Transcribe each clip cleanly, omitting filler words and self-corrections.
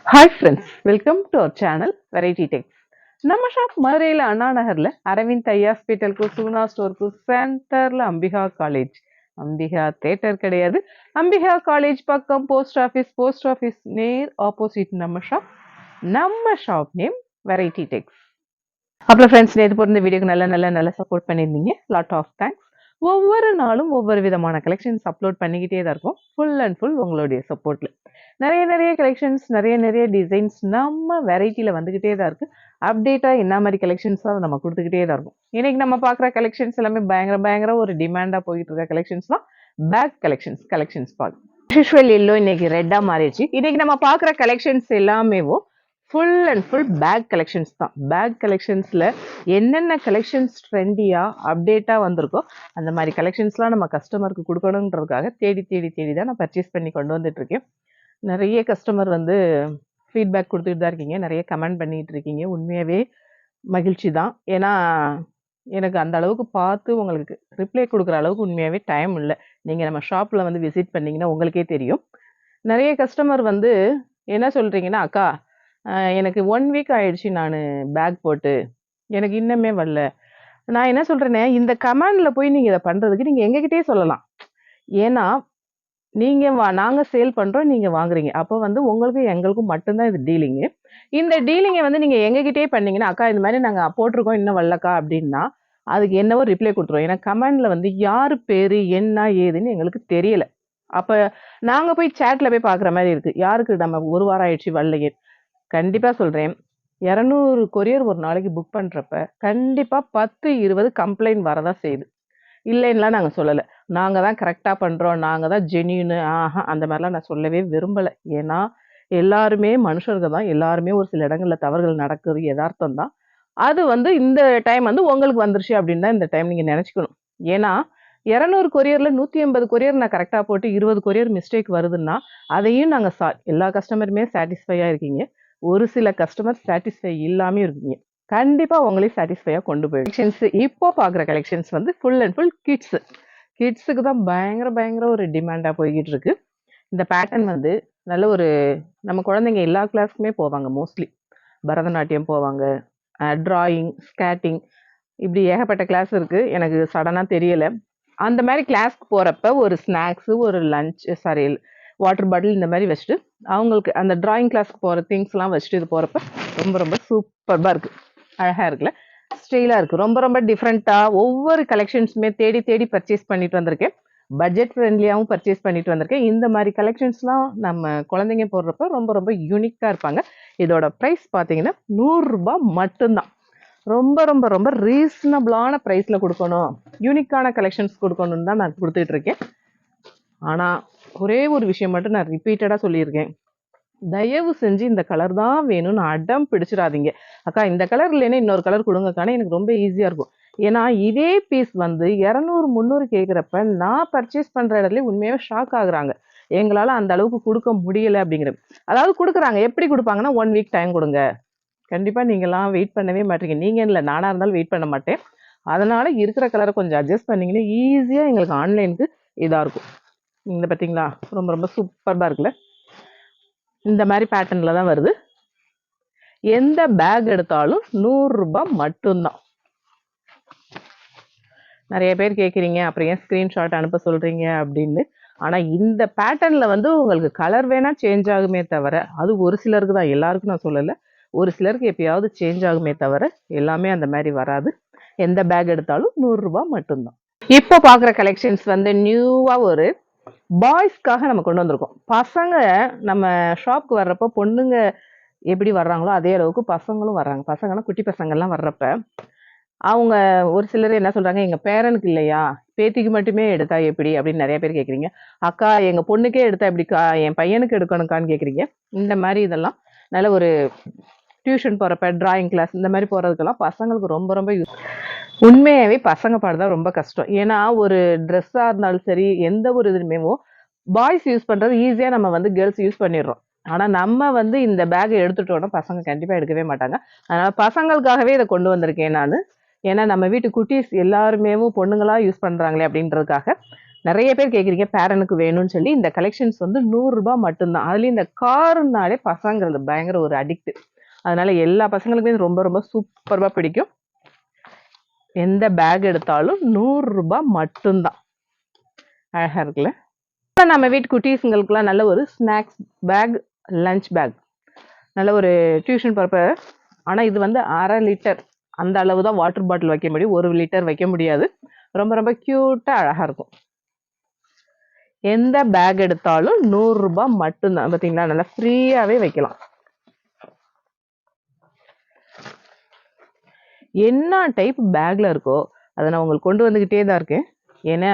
Hi friends, welcome to our channel Variety Techs. நம்ம shop மதுரையில் அண்ணா நகர்ல அரவிந்த் ஐ ஹாஸ்பிட்டலுக்கு சுகுணா ஸ்டோருக்கு சென்டர்ல அம்பிகா காலேஜ். அம்பிகா தேட்டர் கிடையாது, அம்பிகா காலேஜ் பக்கம் போஸ்ட் ஆஃபீஸ் நேர் ஆப்போசிட் நம்ம ஷாப் நேம் வெரைட்டி டெக்ஸ். அப்புறம் ஃப்ரெண்ட்ஸ், நேற்று போகிற இந்த வீடியோக்கு நல்ல சப்போர்ட் பண்ணியிருந்தீங்க. Lot of thanks. ஒவ்வொரு நாளும் ஒவ்வொரு விதமான கலெக்ஷன்ஸ் அப்லோட் பண்ணிக்கிட்டே தான் இருக்கும். ஃபுல் அண்ட் ஃபுல் உங்களுடைய சப்போர்ட்ல நிறைய கலெக்ஷன்ஸ், நிறைய டிசைன்ஸ் நம்ம வெரைட்டியில் வந்துக்கிட்டே தான் இருக்குது. அப்டேட்டாக என்ன மாதிரி கலெக்ஷன்ஸ் தான் நம்ம கொடுத்துக்கிட்டே தான் இருக்கும். இன்னைக்கு நம்ம பார்க்குற கலெக்ஷன்ஸ் எல்லாமே பயங்கர ஒரு டிமாண்டாக போயிட்டு இருக்க கலெக்ஷன்ஸ் தான் பேக் கலெக்ஷன்ஸ் பார்க்க யூஸ்வல் எல்லோ இன்னைக்கு ரெட்டாக மாறிடுச்சு. இன்னைக்கு நம்ம பார்க்குற கலெக்ஷன்ஸ் எல்லாமேவும் full and full bag collections தான். பேக் கலெக்ஷன்ஸில் என்னென்ன கலெக்ஷன்ஸ் ட்ரெண்டியாக அப்டேட்டாக வந்திருக்கோ அந்த மாதிரி கலெக்ஷன்ஸ்லாம் நம்ம கஸ்டமருக்கு கொடுக்கணுன்றதுக்காக தேடி தான் நான் பர்ச்சேஸ் பண்ணி கொண்டு வந்துட்டுருக்கேன். நிறைய கஸ்டமர் வந்து ஃபீட்பேக் கொடுத்துட்டு தான் இருக்கீங்க, நிறைய கமெண்ட் பண்ணிகிட்டு இருக்கீங்க. உண்மையாகவே மகிழ்ச்சி தான். ஏன்னா எனக்கு அந்த அளவுக்கு பார்த்து உங்களுக்கு ரிப்ளை கொடுக்குற அளவுக்கு உண்மையாகவே டைம் இல்லை. நீங்கள் நம்ம ஷாப்பில் வந்து விசிட் பண்ணிங்கன்னா உங்களுக்கே தெரியும். நிறைய கஸ்டமர் வந்து என்ன சொல்கிறீங்கன்னா, அக்கா எனக்கு 1 வீக் ஆயிடுச்சு நான் பேக் போட்டு, எனக்கு இன்னுமே வரல. நான் என்ன சொல்கிறேன்னே, இந்த கமெண்டில் போய் நீங்கள் இதை பண்ணுறதுக்கு நீங்கள் எங்ககிட்டயே சொல்லலாம். ஏன்னா நாங்கள் சேல் பண்ணுறோம், நீங்கள் வாங்குறீங்க. அப்போ வந்து உங்களுக்கும் எங்களுக்கும் மட்டும்தான் இது டீலிங்கு. இந்த டீலிங்கை வந்து நீங்கள் எங்ககிட்டயே பண்ணீங்கன்னா, அக்கா இந்த மாதிரி நாங்கள் போட்டிருக்கோம் இன்னும் வரலக்கா அப்படின்னா அதுக்கு என்னவோ ரிப்ளை கொடுத்துருவோம். ஏன்னா கமெண்டில் வந்து யார் பேர் என்ன ஏதுன்னு எங்களுக்கு தெரியலை. அப்போ நாங்கள் போய் சேட்டில் போய் பார்க்குற மாதிரி இருக்குது. யாருக்கு நம்ம 1 வாரம் ஆயிடுச்சு வரலையே. கண்டிப்பாக சொல்கிறேன், 200 கொரியர் ஒரு நாளைக்கு புக் பண்ணுறப்ப கண்டிப்பாக 10, 20 கம்ப்ளைண்ட் வரதான் செய்யுது. இல்லைன்னுலாம் நாங்கள் சொல்லலை. நாங்கள் தான் கரெக்டாக பண்ணுறோம், நாங்கள் தான் ஜென்யூனு, அந்த மாதிரிலாம் நான் சொல்லவே விரும்பலை. ஏன்னா எல்லாருமே மனுஷர்கள் தான், எல்லாருமே ஒரு சில இடங்களில் தவறுகள் நடக்குது, யதார்த்தம் தான். அது வந்து இந்த டைம் வந்து உங்களுக்கு வந்துருச்சு அப்படின்னு தான் இந்த டைம் நீங்கள் நினச்சிக்கணும். ஏன்னா 200 கொரியரில் 180 கொரியர் நான் கரெக்டாக போட்டு 20 கொரியர் மிஸ்டேக் வருதுன்னா அதையும் நாங்கள் எல்லா கஸ்டமருமே சாட்டிஸ்ஃபையாக இருக்கீங்க. ஒரு சில கஸ்டமர் சாட்டிஸ்ஃபை இல்லாமல் இருக்கீங்க. கண்டிப்பாக உங்களையும் சாட்டிஸ்ஃபையாக கொண்டு போய் கலெக்ஷன்ஸ் இப்போ பார்க்குற கலெக்ஷன்ஸ் வந்து ஃபுல் அண்ட் ஃபுல் கிட்ஸுக்கு தான் பயங்கர ஒரு டிமாண்டாக போய்கிட்டு இருக்கு. இந்த பேட்டர்ன் வந்து நல்ல ஒரு நம்ம குழந்தைங்க எல்லா கிளாஸுக்குமே போவாங்க. மோஸ்ட்லி பரதநாட்டியம் போவாங்க, ட்ராயிங், ஸ்கேட்டிங், இப்படி ஏகப்பட்ட கிளாஸ் இருக்குது. எனக்கு சடனாக தெரியலை. அந்த மாதிரி கிளாஸ்க்கு போகிறப்ப ஒரு ஸ்நாக்ஸு, ஒரு லஞ்ச், வாட்டர் பாட்டில் இந்த மாதிரி வச்சுட்டு அவங்களுக்கு அந்த ட்ராயிங் கிளாஸ்க்கு போகிற திங்ஸ்லாம் வச்சுட்டு இது போகிறப்ப ரொம்ப சூப்பர்பாக இருக்குது. அழகாக இருக்குல்ல, ஸ்டைலாக இருக்குது. ரொம்ப டிஃப்ரெண்ட்டாக ஒவ்வொரு கலெக்ஷன்ஸுமே தேடி பர்ச்சேஸ் பண்ணிட்டு வந்திருக்கேன். பட்ஜெட் ஃப்ரெண்ட்லியாகவும் பர்ச்சேஸ் பண்ணிட்டு வந்திருக்கேன். இந்த மாதிரி கலெக்ஷன்ஸ்லாம் நம்ம குழந்தைங்க போடுறப்ப ரொம்ப யூனிக்காக இருப்பாங்க. இதோட ப்ரைஸ் பார்த்தீங்கன்னா ₹100 மட்டும்தான். ரொம்ப ரீசனபிளான ப்ரைஸில் கொடுக்கணும், யூனிக்கான கலெக்ஷன்ஸ் கொடுக்கணும்னு தான் நான் கொடுத்துட்டு இருக்கேன். ஆனால் ஒரே ஒரு விஷயம் மட்டும் நான் ரிப்பீட்டடாக சொல்லியிருக்கேன், தயவு செஞ்சு இந்த கலர் தான் வேணும்னு அடம் பிடிச்சிடாதீங்க. அக்கா இந்த கலர் இல்லைன்னா இன்னொரு கலர் கொடுங்கக்கான எனக்கு ரொம்ப ஈஸியாக இருக்கும். ஏன்னா இதே பீஸ் வந்து 200, 300 கேட்குறப்ப நான் பர்ச்சேஸ் பண்ணுற இடத்துல உண்மையாகவே ஷாக் ஆகுறாங்க. எங்களால் அந்த அளவுக்கு கொடுக்க முடியலை அப்படிங்கிறது. அதாவது கொடுக்குறாங்க, எப்படி கொடுப்பாங்கன்னா 1 வீக் டைம் கொடுங்க. கண்டிப்பாக நீங்கள்லாம் வெயிட் பண்ணவே மாட்டீங்க. நீங்கள் இல்லை, நானாக இருந்தாலும் வெயிட் பண்ண மாட்டேன். அதனால் இருக்கிற கலரை கொஞ்சம் அட்ஜஸ்ட் பண்ணிங்கன்னா ஈஸியாக எங்களுக்கு ஆன்லைனுக்கு இதாக இருக்கும். இந்த பார்த்தீங்களா, ரொம்ப சூப்பராக இருக்குல்ல. இந்த மாதிரி பேட்டர்னில் தான் வருது. எந்த பேக் எடுத்தாலும் ₹100 மட்டும்தான். நிறைய பேர் கேட்குறீங்க, அப்புறம் ஏன் ஸ்க்ரீன்ஷாட் அனுப்ப சொல்கிறீங்க அப்படின்னு. ஆனால் இந்த பேட்டர்னில் வந்து உங்களுக்கு கலர் வேணால் சேஞ்ச் ஆகுமே தவிர, அது ஒரு சிலருக்கு தான், எல்லாருக்கும் நான் சொல்லலை. ஒரு சிலருக்கு எப்பயாவது சேஞ்ச் ஆகுமே தவிர எல்லாமே அந்த மாதிரி வராது. எந்த பேக் எடுத்தாலும் ₹100 மட்டும்தான். இப்போ பார்க்குற கலெக்ஷன்ஸ் வந்து நியூவாக ஒரு பாய்ஸ்க்காக நம்ம கொண்டு வந்திருக்கோம். பசங்க நம்ம ஷாப்க்கு வர்றப்போ பொண்ணுங்க எப்படி வர்றாங்களோ அதே அளவுக்கு பசங்களும் வர்றாங்க. பசங்கன்னா குட்டி பசங்கள்லாம் வர்றப்ப அவங்க ஒரு சிலர் என்ன சொல்றாங்க, எங்க பேரனுக்கு இல்லையா, பேத்திக்கு மட்டுமே எடுத்தா எப்படி அப்படின்னு நிறைய பேர் கேட்குறீங்க. அக்கா எங்க பொண்ணுக்கே எடுத்தா எப்படிக்கா, என் பையனுக்கு எடுக்கணுக்கான்னு கேட்குறீங்க. இந்த மாதிரி இதெல்லாம் நல்ல ஒரு டியூஷன் போகிறப்ப, டிராயிங் கிளாஸ் இந்த மாதிரி போகிறதுக்கெல்லாம் பசங்களுக்கு ரொம்ப யூஸ். உண்மையாகவே பசங்க பாடுதான் ரொம்ப கஷ்டம். ஏன்னா ஒரு ட்ரெஸ்ஸாக இருந்தாலும் சரி, எந்த ஒரு இதுவுமேவோ பாய்ஸ் யூஸ் பண்ணுறது ஈஸியாக நம்ம வந்து கேர்ள்ஸ் யூஸ் பண்ணிடுறோம். ஆனால் நம்ம வந்து இந்த பேக்கை எடுத்துட்டோன்னா பசங்க கண்டிப்பாக எடுக்கவே மாட்டாங்க. அதனால் பசங்களுக்காகவே இதை கொண்டு வந்திருக்கேன் நான். ஏன்னா நம்ம வீட்டு குட்டீஸ் எல்லாருமே பொண்ணுங்களா யூஸ் பண்ணுறாங்களே அப்படின்றதுக்காக நிறைய பேர் கேட்குறீங்க பேரனுக்கு வேணும்னு சொல்லி. இந்த கலெக்ஷன்ஸ் வந்து ரூ. 100 மட்டும்தான். அதுலேயும் இந்த காருனாலே பசங்கிறது பயங்கர ஒரு அடிக்ட். அதனால எல்லா பசங்களுக்குமே ரொம்ப ரொம்ப சூப்பராக பிடிக்கும். எந்த பேக் எடுத்தாலும் ரூ. 100 மட்டும்தான். அழகா இருக்குல்ல. நம்ம வீட்டு குட்டீஸுங்களுக்குலாம் நல்ல ஒரு ஸ்நாக்ஸ் பேக், லஞ்ச் பேக், நல்ல ஒரு டியூஷன் பர்பஸ். ஆனால் இது வந்து 1/2 லிட்டர் அந்த அளவு தான் வாட்டர் பாட்டில் வைக்க முடியும். 1 லிட்டர் வைக்க முடியாது. ரொம்ப ரொம்ப க்யூட்டாக அழகாக இருக்கும். எந்த பேக் எடுத்தாலும் ரூ. 100 மட்டும்தான். பார்த்தீங்களா, நல்லா ஃப்ரீயாகவே வைக்கலாம். என்ன டைப் பேக்கில் இருக்கோ அதை நான் உங்களுக்கு கொண்டு வந்துக்கிட்டே தான் இருக்கேன். ஏன்னா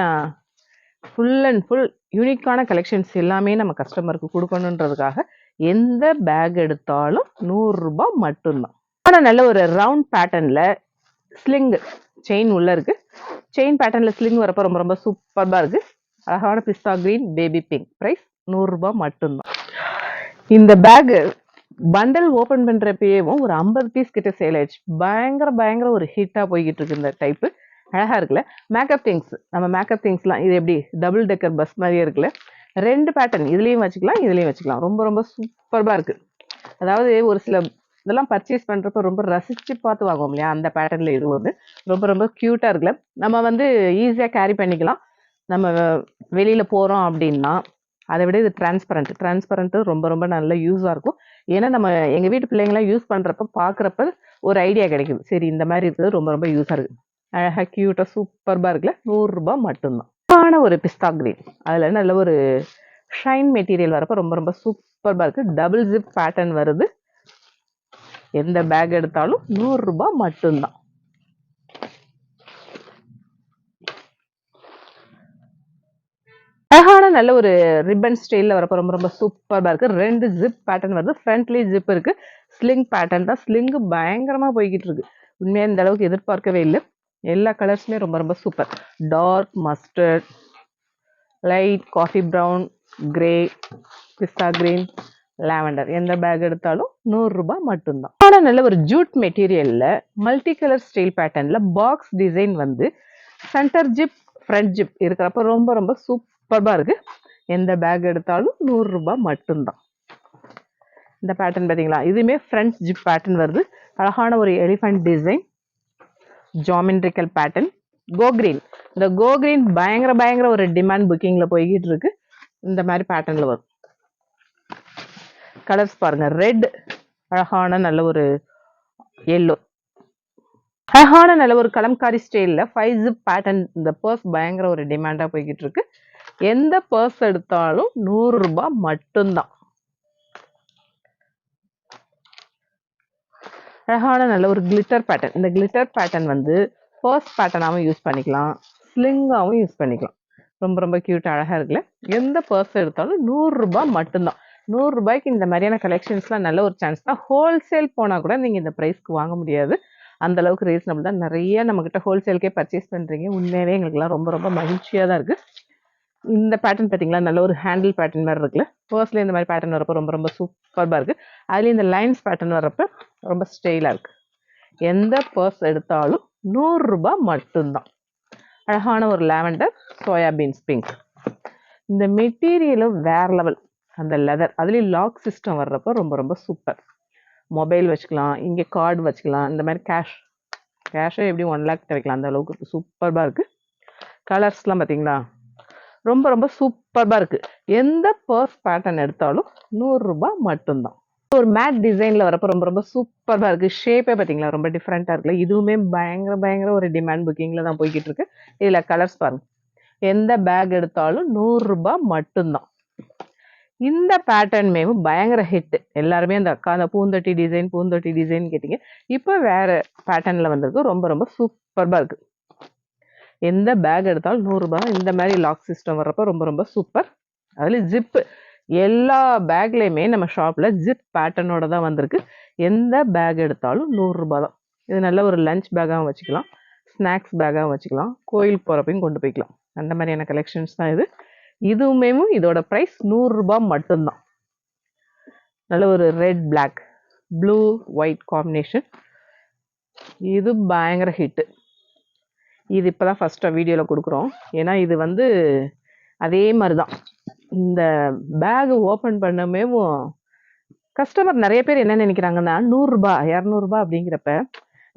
ஃபுல் அண்ட் ஃபுல் யூனிக்கான கலெக்ஷன்ஸ் எல்லாமே நம்ம கஸ்டமருக்கு கொடுக்கணுன்றதுக்காக எந்த பேக் எடுத்தாலும் ரூ. 100 மட்டும்தான். ஆனால் நல்ல ஒரு ரவுண்ட் பேட்டர்னில் ஸ்லிங் செயின் உள்ளே இருக்குது. செயின் பேட்டர்னில் ஸ்லிங் வரப்போ ரொம்ப ரொம்ப சூப்பராக இருக்குது. அழகான பிஸ்தா கிரீன், பேபி பிங்க். ப்ரைஸ் ரூ. 100 மட்டும்தான். இந்த பேகு பண்டல் ஓப்பன் பண்ணுறப்பேவும் ஒரு 50 பீஸ் கிட்ட சேல் ஆயிடுச்சு. பயங்கர ஒரு ஹிட்டாக போய்கிட்டு இருக்கு இந்த டைப்பு. அழகாக இருக்குல்ல. மேக்கப் திங்ஸ், நம்ம மேக்கப் திங்ஸ்லாம் இது எப்படி டபுள் டெக்கர் பஸ் மாதிரியே இருக்குல்ல. 2 பேட்டர்ன் இதுலேயும் வச்சுக்கலாம், இதுலேயும் வச்சுக்கலாம். ரொம்ப ரொம்ப சூப்பராக இருக்குது. அதாவது ஒரு சில இதெல்லாம் பர்ச்சேஸ் பண்ணுறப்ப ரொம்ப ரசித்து பார்த்து வாங்குவோம் இல்லையா, அந்த பேட்டர்னில் இது வந்து ரொம்ப ரொம்ப க்யூட்டாக இருக்குல்ல. நம்ம வந்து ஈஸியாக கேரி பண்ணிக்கலாம். நம்ம வெளியில் போகிறோம் அப்படின்னா அதை விட இது டிரான்ஸ்பரண்ட்டு ரொம்ப ரொம்ப நல்ல யூஸாக இருக்கும். ஏன்னா நம்ம எங்கள் வீட்டு பிள்ளைங்களாம் யூஸ் பண்ணுறப்ப பார்க்குறப்ப ஒரு ஐடியா கிடைக்குது. சரி, இந்த மாதிரி இருக்கிறது ரொம்ப ரொம்ப யூஸாக இருக்குது. அழகாக க்யூட்டாக சூப்பராக இருக்குல்ல. ரூ. 100 மட்டும்தான். ஆன ஒரு பிஸ்தா கிரீன், அதில் நல்ல ஒரு ஷைன் மெட்டீரியல் வரப்போ ரொம்ப ரொம்ப சூப்பராக இருக்குது. டபுள் ஜிப் பேட்டர்ன் வருது. எந்த பேக் எடுத்தாலும் ரூ. 100 மட்டும்தான். அழகான நல்ல ஒரு ரிப்பன் ஸ்டைலில் வரப்போ ரொம்ப ரொம்ப சூப்பராக இருக்குது. 2 ஜிப் பேட்டர்ன் வருது. ஃப்ரண்ட்லேயே ஜிப் இருக்குது. ஸ்லிங் பேட்டர்ன் தான். ஸ்லிங்கு பயங்கரமாக போய்கிட்டு இருக்கு. உண்மையாக இந்த அளவுக்கு எதிர்பார்க்கவே இல்லை. எல்லா கலர்ஸுமே ரொம்ப ரொம்ப super. Dark mustard, light coffee brown, grey, pista green, lavender. எந்த பேக் எடுத்தாலும் ரூ. 100 மட்டும்தான். ஆனால் நல்ல ஒரு ஜூட் மெட்டீரியலில் மல்டி கலர் ஸ்டைல் பேட்டர்னில் பாக்ஸ் டிசைன் வந்து சென்டர் ஜிப், ஃப்ரண்ட் ஜிப் இருக்கிறப்ப ரொம்ப ரொம்ப சூப்பராக இருக்குது. எந்த பேக் எடுத்தாலும் ரூ. 100 மட்டும்தான். இந்த பேட்டர்ன் பார்த்தீங்களா, இதுவுமே ஃப்ரண்ட் ஜிப் பேட்டர்ன் வருது. அழகான ஒரு elephant design, geometrical pattern. Go green, இந்த கோ கிரீன் பயங்கர ஒரு டிமாண்ட் புக்கிங்கில் போய்கிட்டு இருக்கு. இந்த மாதிரி பேட்டர்னில் வரும். கலர்ஸ் பாருங்க. ரெட், அழகான நல்ல ஒரு எல்லோ, அழகான நல்ல ஒரு கலம்காரி ஸ்டைலில் 5 ஜிப் பேட்டர்ன். இந்த பர்ஸ் பயங்கர ஒரு டிமாண்டாக போய்கிட்டு இருக்கு. எந்த பர்ஸ் எடுத்தாலும் ரூ. 100 மட்டும்தான். அழகான நல்ல ஒரு கிளிட்டர் பேட்டர்ன். இந்த கிளிட்டர் பேட்டர்ன் வந்து பர்ஸ் பேட்டர்னாகவும் யூஸ் பண்ணிக்கலாம், ஸ்லிங்காகவும் யூஸ் பண்ணிக்கலாம். ரொம்ப ரொம்ப க்யூட்டாக அழகாக இருக்குல்ல. எந்த பர்ஸ் எடுத்தாலும் ரூ. 100 மட்டும்தான். ரூ. 100க்கு இந்த மாதிரியான கலெக்ஷன்ஸ்லாம் நல்ல ஒரு சான்ஸ் தான். ஹோல்சேல் போனால் கூட நீங்கள் இந்த ப்ரைஸ்க்கு வாங்க முடியாது. அந்த அளவுக்கு ரீசனபிள் தான். நிறைய நம்மக்கிட்ட ஹோல்சேலுக்கே பர்ச்சேஸ் பண்ணுறீங்க. உண்மையாகவே எங்களுக்குலாம் ரொம்ப ரொம்ப மகிழ்ச்சியாக தான் இருக்குது. இந்த பேட்டர்ன் பார்த்தீங்களா, நல்ல ஒரு ஹேண்டில் பேட்டர்ன் மாதிரி இருக்குல்ல. பர்ஸில் இந்த மாதிரி பேட்டர்ன் வரப்போ ரொம்ப ரொம்ப சூப்பராக இருக்குது. அதுலேயும் இந்த லைன்ஸ் பேட்டர்ன் வரப்போ ரொம்ப ஸ்டைலாக இருக்குது. எந்த பர்ஸ் எடுத்தாலும் ரூ. 100 மட்டும்தான். அழகான ஒரு லாவெண்டர், சோயாபீன்ஸ் பிங்க். இந்த மெட்டீரியலும் வேற லெவல். அந்த லெதர், அதுலேயும் லாக் சிஸ்டம் வர்றப்போ ரொம்ப ரொம்ப சூப்பர். மொபைல் வச்சுக்கலாம், இங்கே கார்டு வச்சுக்கலாம். இந்த மாதிரி கேஷே எப்படியும் 1 லேக் கிடைக்கலாம். அந்த அளவுக்கு சூப்பராக இருக்குது. கலர்ஸ்லாம் பார்த்தீங்களா, ரொம்ப ரொம்ப சூப்பராக இருக்குது. எந்த பர்ஸ் பேட்டர்ன் எடுத்தாலும் ரூ. 100 மட்டும்தான். ஒரு மேட் டிசைனில் வரப்போ ரொம்ப ரொம்ப சூப்பராக இருக்குது. ஷேப்பே பார்த்தீங்களா, ரொம்ப டிஃப்ரெண்ட்டாக இருக்குல்ல. இதுவுமே பயங்கர ஒரு டிமாண்ட் புக்கிங்கில் தான் போய்கிட்டு இருக்கு. இதில் கலர்ஸ் பாருங்க. எந்த பேக் எடுத்தாலும் ரூ. 100 மட்டும்தான். இந்த பேட்டர்னுமே பயங்கர ஹிட். எல்லாருமே அந்த பூந்தொட்டி டிசைன் கேட்டீங்க. இப்போ வேற பேட்டர்னில் வந்திருக்கு. ரொம்ப ரொம்ப சூப்பராக இருக்குது. எந்த பேக் எடுத்தாலும் ரூ. 100. இந்த மாதிரி லாக் சிஸ்டம் வர்றப்போ ரொம்ப ரொம்ப சூப்பர். அதில் ஜிப்பு, எல்லா பேக்லேயுமே நம்ம ஷாப்பில் ஜிப் பேட்டர்னோட தான் வந்திருக்கு. எந்த பேக் எடுத்தாலும் ரூ. 100 தான். இது நல்ல ஒரு லஞ்ச் பேக்காகவும் வச்சுக்கலாம், ஸ்நாக்ஸ் பேக்காகவும் வச்சுக்கலாம், கோயிலுக்கு போகிறப்பையும் கொண்டு போய்க்கலாம். அந்த மாதிரியான கலெக்ஷன்ஸ் தான் இது. இதுவுமே இதோட ப்ரைஸ் ரூ. 100 மட்டும்தான். நல்ல ஒரு red, black, blue, white combination. இது பயங்கர ஹிட்டு. இது இப்போ தான் ஃபஸ்ட்டாக வீடியோவில் கொடுக்குறோம். ஏன்னா இது வந்து அதே மாதிரி தான் இந்த பேக் ஓப்பன் பண்ணமேவும் கஸ்டமர் நிறைய பேர் என்ன நினைக்கிறாங்கன்னா 100 200 அப்படிங்கிறப்ப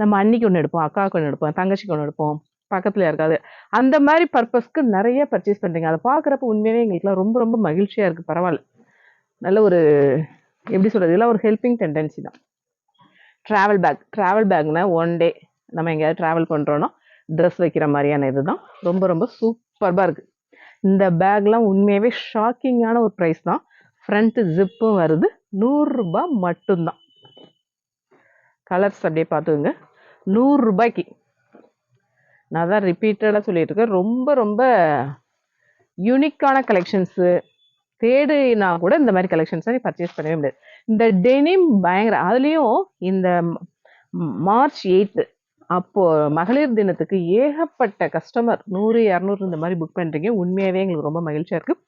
நம்ம அன்னைக்கு ஒன்று எடுப்போம், அக்காவுக்கு ஒன்று எடுப்போம், தங்கச்சிக்கு ஒன்று எடுப்போம், பக்கத்துல இருக்காது அந்த மாதிரி பர்பஸ்க்கு நிறைய பர்ச்சேஸ் பண்றீங்க. அதை பார்க்குறப்ப உண்மையாவே எங்களுக்குலாம் ரொம்ப ரொம்ப மகிழ்ச்சியா இருக்கு. பரவாயில்ல, நல்ல ஒரு எப்படி சொல்றது, இதெல்லாம் ஒரு ஹெல்பிங் டெண்டன்சி தான். ட்ராவல் பேக்னா ஒன் டே நம்ம எங்கேயாவது ட்ராவல் பண்ணுறோன்னா ட்ரெஸ் வைக்கிற மாதிரியான இதுதான். ரொம்ப ரொம்ப சூப்பர்பாக இருக்குது. இந்த பேக்லாம் உண்மையாகவே ஷாக்கிங்கான ஒரு ப்ரைஸ் தான். ஃப்ரண்ட் ஜிப்பும் வருது, 100 ரூபாய் மட்டும்தான். கலர்ஸ் அப்படியே பார்த்துக்குங்க, 100 ரூபாய்க்கு. நான் தான் ரிப்பீட்டடாக சொல்லிட்டு இருக்கேன், ரொம்ப ரொம்ப யூனிக்கான கலெக்ஷன்ஸு. தேடுனா கூட இந்த மாதிரி கலெக்ஷன்ஸை பர்ச்சேஸ் பண்ணவே முடியாது. இந்த டெனிம் பயங்கர, அதுலேயும் இந்த மார்ச் 8 அப்போ மகளிர் தினத்துக்கு ஏகப்பட்ட கஸ்டமர் 100 200 இந்த மாதிரி புக் பண்ணுறீங்க. உண்மையாகவே எங்களுக்கு ரொம்ப மகிழ்ச்சியாக இருக்குது.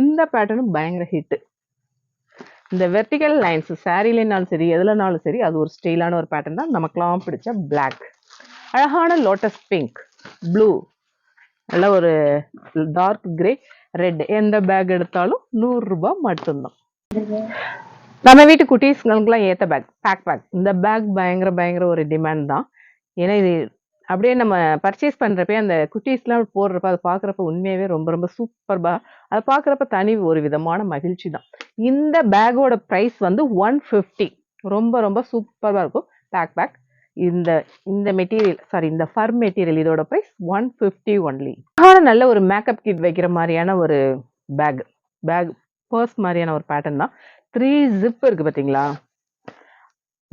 இந்த பேட்டர்னும் பயங்கர ஹிட்டு. இந்த வெர்டிக்கல் லைன்ஸ் சாரீலனாலும் சரி எதுலனாலும் சரி அது ஒரு ஸ்டைலான ஒரு பேட்டர்ன் தான். நமக்குலாம் பிடிச்ச பிளாக், அழகான லோட்டஸ் பிங்க், ப்ளூ, நல்ல ஒரு டார்க் கிரே, ரெட். எந்த பேக் எடுத்தாலும் 100 ரூபாய் மட்டும்தான். நம்ம வீட்டு குட்டீஸ்களுக்குலாம் ஏற்ற பேக். இந்த பேக் பயங்கர ஒரு டிமாண்ட் தான். ஏன்னா இது அப்படியே நம்ம பர்ச்சேஸ் பண்ணுறப்பே அந்த குட்டீஸ்லாம் போடுறப்ப அதை பார்க்குறப்ப உண்மையாகவே ரொம்ப ரொம்ப சூப்பர்பா. அதை பார்க்குறப்ப தனி ஒரு விதமான மகிழ்ச்சி தான். இந்த பேக்கோட ப்ரைஸ் வந்து 150. ரொம்ப ரொம்ப சூப்பராக இருக்கும் பேக். இந்த மெட்டீரியல், சாரி இந்த ஃபர் மெட்டீரியல், இதோட ப்ரைஸ் 150 ஒன்லி. நல்ல ஒரு மேக்கப் கிட் வைக்கிற மாதிரியான ஒரு பேக் பர்ஸ் மாதிரியான ஒரு பேட்டர்ன் தான். 3 ஜிப் இருக்கு பார்த்தீங்களா.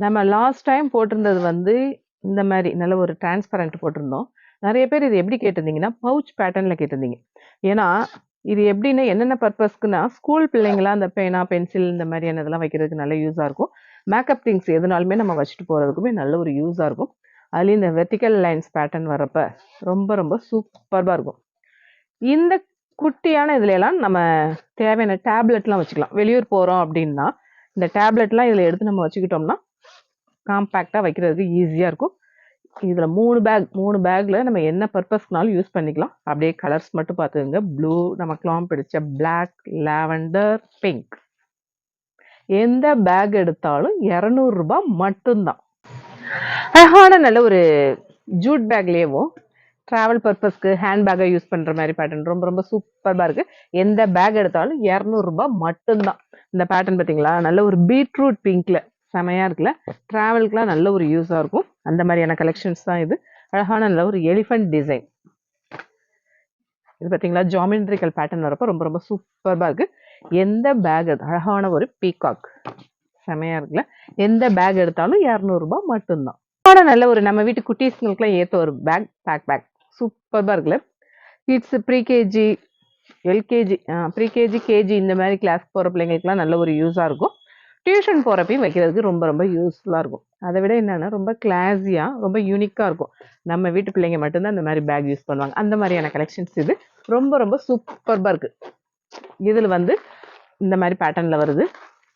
நம்ம லாஸ்ட் டைம் போட்டிருந்தது வந்து இந்த மாதிரி நல்ல ஒரு டிரான்ஸ்பரண்ட் போட்டிருந்தோம். நிறைய பேர் இது எப்படி கேட்டிருந்தீங்கன்னா பவுச் பேட்டர்னில் கேட்டிருந்தீங்க. ஏன்னா இது எப்படின்னா என்னென்ன பர்பஸ்க்குன்னா ஸ்கூல் பிள்ளைங்களாம் அந்த பேனா பென்சில் இந்த மாதிரியான இதெல்லாம் வைக்கிறதுக்கு நல்ல யூஸாக இருக்கும். மேக்கப் திங்ஸ் எதுனாலுமே நம்ம வச்சுட்டு போகிறதுக்குமே நல்ல ஒரு யூஸாக இருக்கும். அதுலேயும் இந்த வெர்டிக்கல் லைன்ஸ் பேட்டர்ன் வரப்ப ரொம்ப ரொம்ப சூப்பராக இருக்கும். இந்த குட்டியான இதுலலாம் நம்ம தேவையான டேப்லெட்லாம் வச்சுக்கலாம். வெளியூர் போகிறோம் அப்படின்னா இந்த டேப்லெட்லாம் இதில் எடுத்து நம்ம வச்சுக்கிட்டோம்னா காம்பேக்டாக வைக்கிறதுக்கு ஈஸியாக இருக்கும். இதில் 3 பேக்கில் நம்ம என்ன பர்பஸ்க்குனாலும் யூஸ் பண்ணிக்கலாம். அப்படியே கலர்ஸ் மட்டும் பார்த்துக்கோங்க. ப்ளூ, நமக்குலாம் பிடிச்ச பிளாக், லாவெண்டர், பிங்க். எந்த பேக் எடுத்தாலும் 200 ரூபாய் மட்டும்தான். அழகான நல்ல ஒரு ஜூட் பேக்லேயும் ட்ராவல் பர்பஸ்க்கு ஹேண்ட் பேக்கை யூஸ் பண்ணுற மாதிரி பேட்டர்ன் ரொம்ப ரொம்ப சூப்பராக இருக்குது. எந்த பேக் எடுத்தாலும் 200 ரூபாய் மட்டும்தான். இந்த பேட்டர்ன் பார்த்தீங்களா, நல்ல ஒரு பீட்ரூட் பிங்க்கில் செமையாக இருக்குல்ல. ட்ராவலுக்குலாம் நல்ல ஒரு யூஸாக இருக்கும். அந்த மாதிரியான கலெக்ஷன்ஸ் தான் இது. அழகான நல்ல ஒரு எலிஃபண்ட் டிசைன். இது பார்த்தீங்களா, ஜாமெட்ரிக்கல் பேட்டர்ன் வரப்போ ரொம்ப ரொம்ப சூப்பராக இருக்குது. எந்த பேக் அழகான ஒரு பீகாக் செமையாக இருக்குல்ல. எந்த பேக் எடுத்தாலும் 200 ரூபாய் மட்டும்தான். நல்ல ஒரு நம்ம வீட்டு குட்டீஸ்களுக்குலாம் ஏற்ற ஒரு பேக் சூப்பராக இருக்குல்ல. Kids pre-KG, LKG, pre-KG, KG இந்த மாதிரி கிளாஸ் போகிற பிள்ளைங்களுக்குலாம் நல்ல ஒரு யூஸாக இருக்கும். டியூஷன் போகிறப்பையும் வைக்கிறதுக்கு ரொம்ப ரொம்ப யூஸ்ஃபுல்லாக இருக்கும். அதை விட என்னென்னா ரொம்ப கிளாஸியாக ரொம்ப யூனிக்காக இருக்கும். நம்ம வீட்டு பிள்ளைங்க மட்டும்தான் இந்த மாதிரி பேக் யூஸ் பண்ணுவாங்க. அந்த மாதிரியான கலெக்ஷன்ஸ் இது. ரொம்ப ரொம்ப சூப்பராக இருக்குது. இதில் வந்து இந்த மாதிரி பேட்டர்னில் வருது.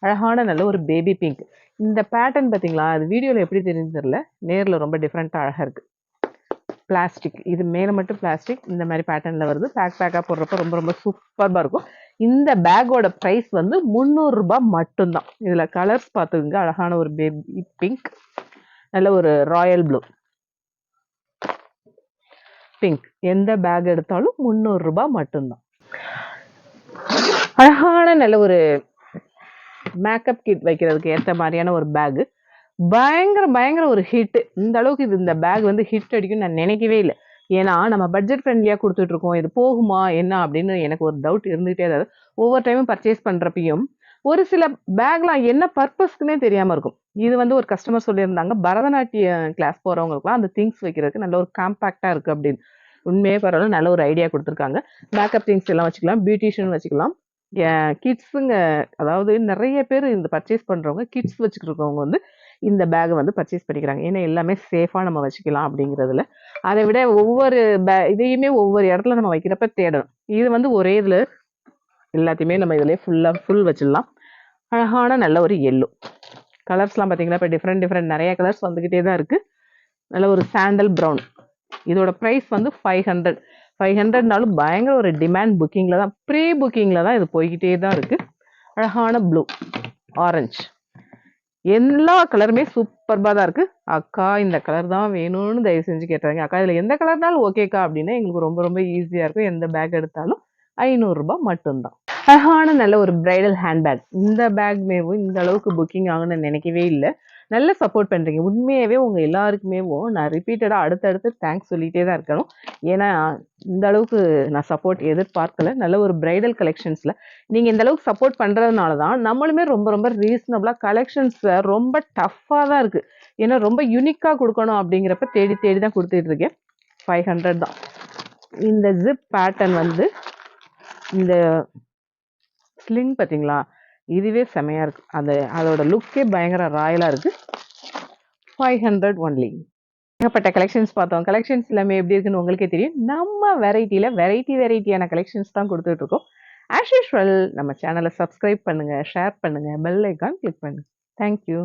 அழகான நல்ல ஒரு பேபி பிங்க். இந்த பேட்டர்ன் பார்த்தீங்களா, அது வீடியோவில் எப்படி தெரியுதுன்னு தெரியல, நேரில் ரொம்ப டிஃப்ரெண்ட்டாக அழகாக இருக்குது. பிளாஸ்டிக், இது மேலே மட்டும் பிளாஸ்டிக், இந்த மாதிரி பேட்டர்னில் வருது. பேக்காக போடுறப்ப ரொம்ப ரொம்ப சூப்பராக இருக்கும். இந்த பேக்கோட ப்ரைஸ் வந்து 300 ரூபாய் மட்டும்தான். இதில் கலர்ஸ் பார்த்துக்குங்க. அழகான ஒரு பேபி பிங்க், நல்ல ஒரு ராயல் ப்ளூ, பிங்க். எந்த பேக் எடுத்தாலும் 300 ரூபாய் மட்டும்தான். அழகான நல்ல ஒரு மேக்கப் கிட் வைக்கிறதுக்கு ஏற்ற மாதிரியான ஒரு பேகு. பயங்கர ஒரு ஹிட். இந்த அளவுக்கு இந்த பேக் வந்து ஹிட் அடிக்கும்னு நான் நினைக்கவே இல்லை. ஏன்னா நம்ம பட்ஜெட் ஃப்ரெண்ட்லியாக கொடுத்துட்ருக்கோம். இது போகுமா என்ன அப்படின்னு எனக்கு ஒரு டவுட் இருந்துகிட்டே தான். ஒவ்வொரு டைமும் பர்ச்சேஸ் பண்ணுறப்பையும் ஒரு சில பேக்லாம் என்ன பர்பஸ்க்குன்னே தெரியாமல் இருக்கும். இது வந்து ஒரு கஸ்டமர் சொல்லியிருந்தாங்க, பரதநாட்டிய கிளாஸ் போகிறவங்களுக்குலாம் அந்த திங்ஸ் வைக்கிறதுக்கு நல்ல ஒரு காம்பேக்டாக இருக்குது அப்படின்னு. உண்மையே பரவாயில்ல, நல்ல ஒரு ஐடியா கொடுத்துருக்காங்க. மேக்கப் திங்ஸ் எல்லாம் வச்சுக்கலாம், பியூட்டிஷியன் வச்சுக்கலாம், கிட்ஸுங்க. அதாவது நிறைய பேர் இந்த பர்ச்சேஸ் பண்ணுறவங்க கிட்ஸ் வச்சுக்கிருக்கவங்க வந்து இந்த பேகை வந்து பர்ச்சேஸ் பண்ணிக்கிறாங்க. ஏன்னா எல்லாமே சேஃபாக நம்ம வச்சுக்கலாம் அப்படிங்கிறதுல. அதை விட ஒவ்வொரு இதையுமே ஒவ்வொரு இடத்துல நம்ம வைக்கிறப்ப தேடணும். இது வந்து ஒரே இதில் எல்லாத்தையுமே நம்ம இதிலே ஃபுல் வச்சிடலாம். அழகான நல்ல ஒரு எல்லோ கலர்ஸ்லாம் பார்த்தீங்கன்னா இப்போ டிஃப்ரெண்ட் நிறைய கலர்ஸ் வந்துக்கிட்டே தான் இருக்குது. நல்ல ஒரு சாண்டல் ப்ரௌன். இதோட ப்ரைஸ் வந்து 500. 500னாலும் பயங்கர ஒரு டிமாண்ட் புக்கிங்கில் தான், ப்ரீ புக்கிங்கில் தான் இது போய்கிட்டே தான் இருக்குது. அழகான ப்ளூ, ஆரஞ்சு, எல்லா கலருமே சூப்பர்பாக தான் இருக்குது. அக்கா இந்த கலர் தான் வேணும்னு தயவு செஞ்சு கேட்டுறாங்க. அக்கா இதில் எந்த கலர்னாலும் ஓகேக்கா அப்படின்னா எங்களுக்கு ரொம்ப ரொம்ப ஈஸியாக இருக்கும். எந்த பேக் எடுத்தாலும் 500 ரூபாய் மட்டும்தான். அழகான நல்ல ஒரு பிரைடல் ஹேண்ட்பேக். இந்த பேக்மேவும் இந்த அளவுக்கு புக்கிங் ஆகும்னு நினைக்கவே இல்லை. நல்ல சப்போர்ட் பண்ணுறீங்க. உண்மையாகவே உங்கள் எல்லாருக்குமேவும் நான் ரிப்பீட்டடாக அடுத்தடுத்து தேங்க்ஸ் சொல்லிகிட்டே தான் இருக்கணும். ஏன்னா இந்த அளவுக்கு நான் சப்போர்ட் எதிர்பார்க்கல. நல்ல ஒரு பிரைடல் கலெக்ஷன்ஸில் நீங்கள் இந்த அளவுக்கு சப்போர்ட் பண்ணுறதுனால தான் நம்மளுமே ரொம்ப ரொம்ப ரீசனபிளாக கலெக்ஷன்ஸை ரொம்ப டஃப்பாக தான் இருக்குது. ஏன்னா ரொம்ப யூனிக்காக கொடுக்கணும் அப்படிங்கிறப்ப தேடி தேடி தான் கொடுத்துட்ருக்கேன். 500 தான். இந்த ஜிப் பேட்டர்ன் வந்து இந்த ஸ்லிங் பார்த்தீங்களா, இதுவே செமையாக இருக்குது. அதோட லுக்கே பயங்கர ராயலாக இருக்குது. 500 ஒன்லி. ஏகப்பட்ட கலெக்ஷன்ஸ் பார்த்தோம். கலெக்ஷன்ஸ் எல்லாமே எப்படி இருக்குன்னு உங்களுக்கே தெரியும். நம்ம வெரைட்டியில் வெரைட்டியான கலெக்ஷன்ஸ் தான் கொடுத்துட்ருக்கோம். ஆஸ் யூஷுவல் நம்ம சேனலை சப்ஸ்கிரைப் பண்ணுங்கள், ஷேர் பண்ணுங்கள், பெல் ஐக்கான் கிளிக் பண்ணுங்கள். தேங்க்யூ.